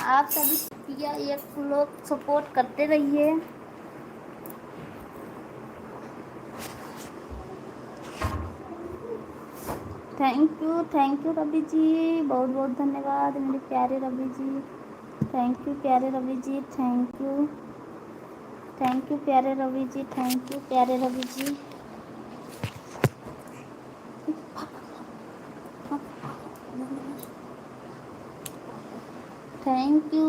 आप सभी एक लोग सपोर्ट करते रहिए। थैंक यू रवि जी, बहुत बहुत धन्यवाद मेरे प्यारे रवि जी। थैंक यू प्यारे रवि जी, थैंक यू प्यारे रवि जी, थैंक यू प्यारे Ravi ji. Thank you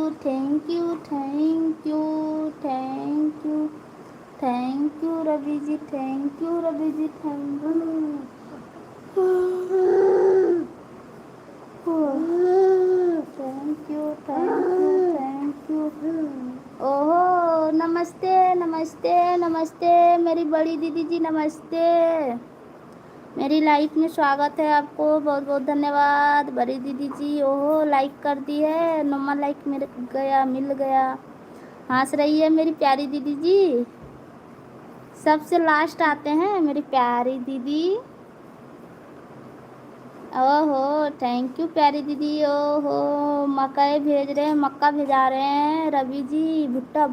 Ravi ji, thank you Ravi ji, thank you. ओहो नमस्ते नमस्ते नमस्ते मेरी बड़ी दीदी जी, नमस्ते। मेरी लाइफ में स्वागत है आपको, बहुत बहुत धन्यवाद बड़ी दीदी जी। ओहो लाइक कर दी है, नॉर्मल लाइक मिल गया। हंस रही है मेरी प्यारी दीदी जी। सबसे लास्ट आते हैं मेरी प्यारी दीदी। ओहो थैंक यू प्यारी दीदी। ओहो मकई भेज रहे हैं, मक्का भेजा रहे हैं रवि जी। भुट्टा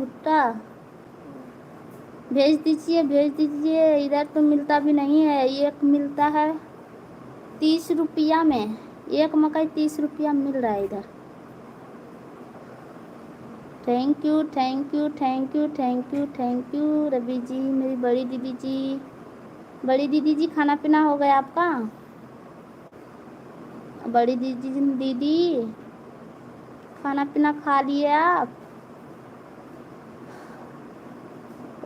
भेज दीजिए। इधर तो मिलता भी नहीं है, एक मिलता है 30 रुपया में, एक मकई 30 रुपया मिल रहा है इधर। थैंक यू रवि जी, मेरी बड़ी दीदी जी। बड़ी दीदी जी खाना पीना हो गया आपका? बड़ी दीदी खाना पीना खा लिए आप?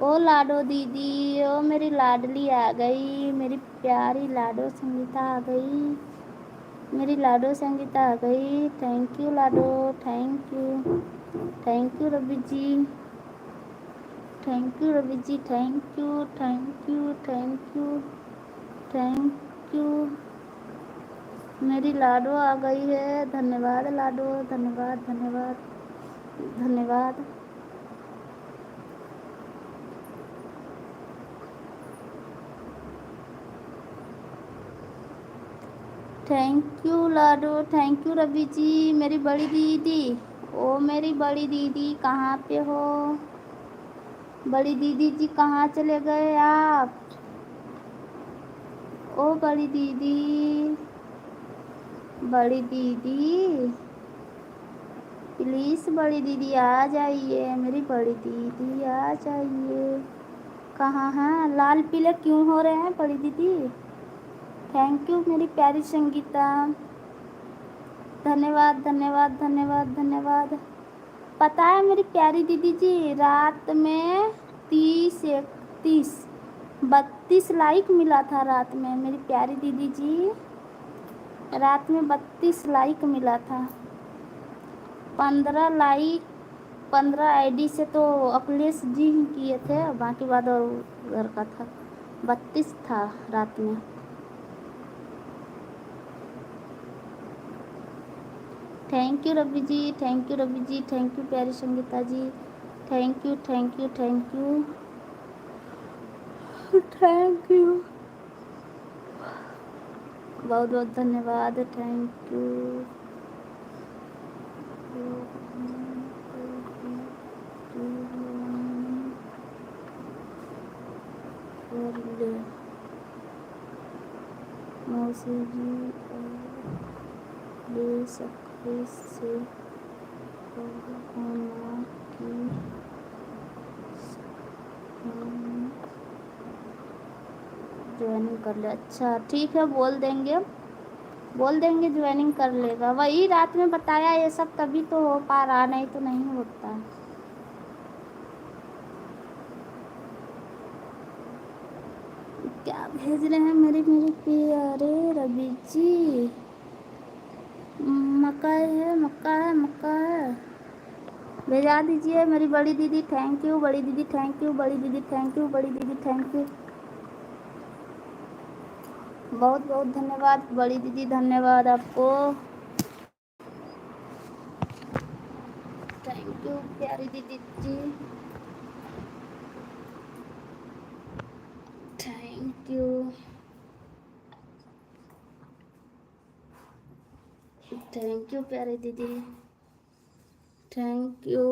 ओ लाडो दीदी, ओ मेरी लाडली आ गई, मेरी प्यारी लाडो संगीता आ गई, मेरी लाडो संगीता आ गई। थैंक यू लाडो, thank you Ravi ji, thank you Ravi ji, thank you. मेरी लाडो आ गई है, धन्यवाद लाडो, धन्यवाद। थैंक यू लाडो, थैंक यू रवि जी। मेरी बड़ी दीदी, ओ मेरी बड़ी दीदी कहाँ पे हो? बड़ी दीदी जी कहाँ चले गए आप? ओ बड़ी दीदी प्लीज़ बड़ी दीदी आ जाइए, मेरी बड़ी दीदी आ जाइए। कहाँ हैं? लाल पीले क्यों हो रहे हैं बड़ी दीदी? थैंक यू मेरी प्यारी संगीता, धन्यवाद। पता है मेरी प्यारी दीदी जी, रात में 32 लाइक मिला था रात में मेरी प्यारी दीदी जी। रात में 32 लाइक मिला था। 15 आईडी से तो अखिलेश जी ही किए थे, बाकी बाद और घर का था। 32 था रात में। Thank you Ravi ji, thank you प्यारी संगीता जी। थैंक यू बहुत बहुत धन्यवाद। Thank you. मौसी जी ले सकते से ज्वाइनिंग कर ले। अच्छा ठीक है, बोल देंगे ज्वाइनिंग कर लेगा। वही रात में बताया ये सब, तभी तो हो पा रहा, नहीं तो नहीं होता। क्या भेज रहे हैं मेरे प्यारे रवि जी? मक्का है, भेजा दीजिए मेरी बड़ी दीदी। थैंक यू बड़ी दीदी, थैंक यू बड़ी दीदी, थैंक यू बड़ी दीदी, थैंक यू, बहुत बहुत धन्यवाद बड़ी दीदी, धन्यवाद आपको। थैंक यू प्यारी दीदी जी, थैंक यू प्यारी दीदी। Thank you.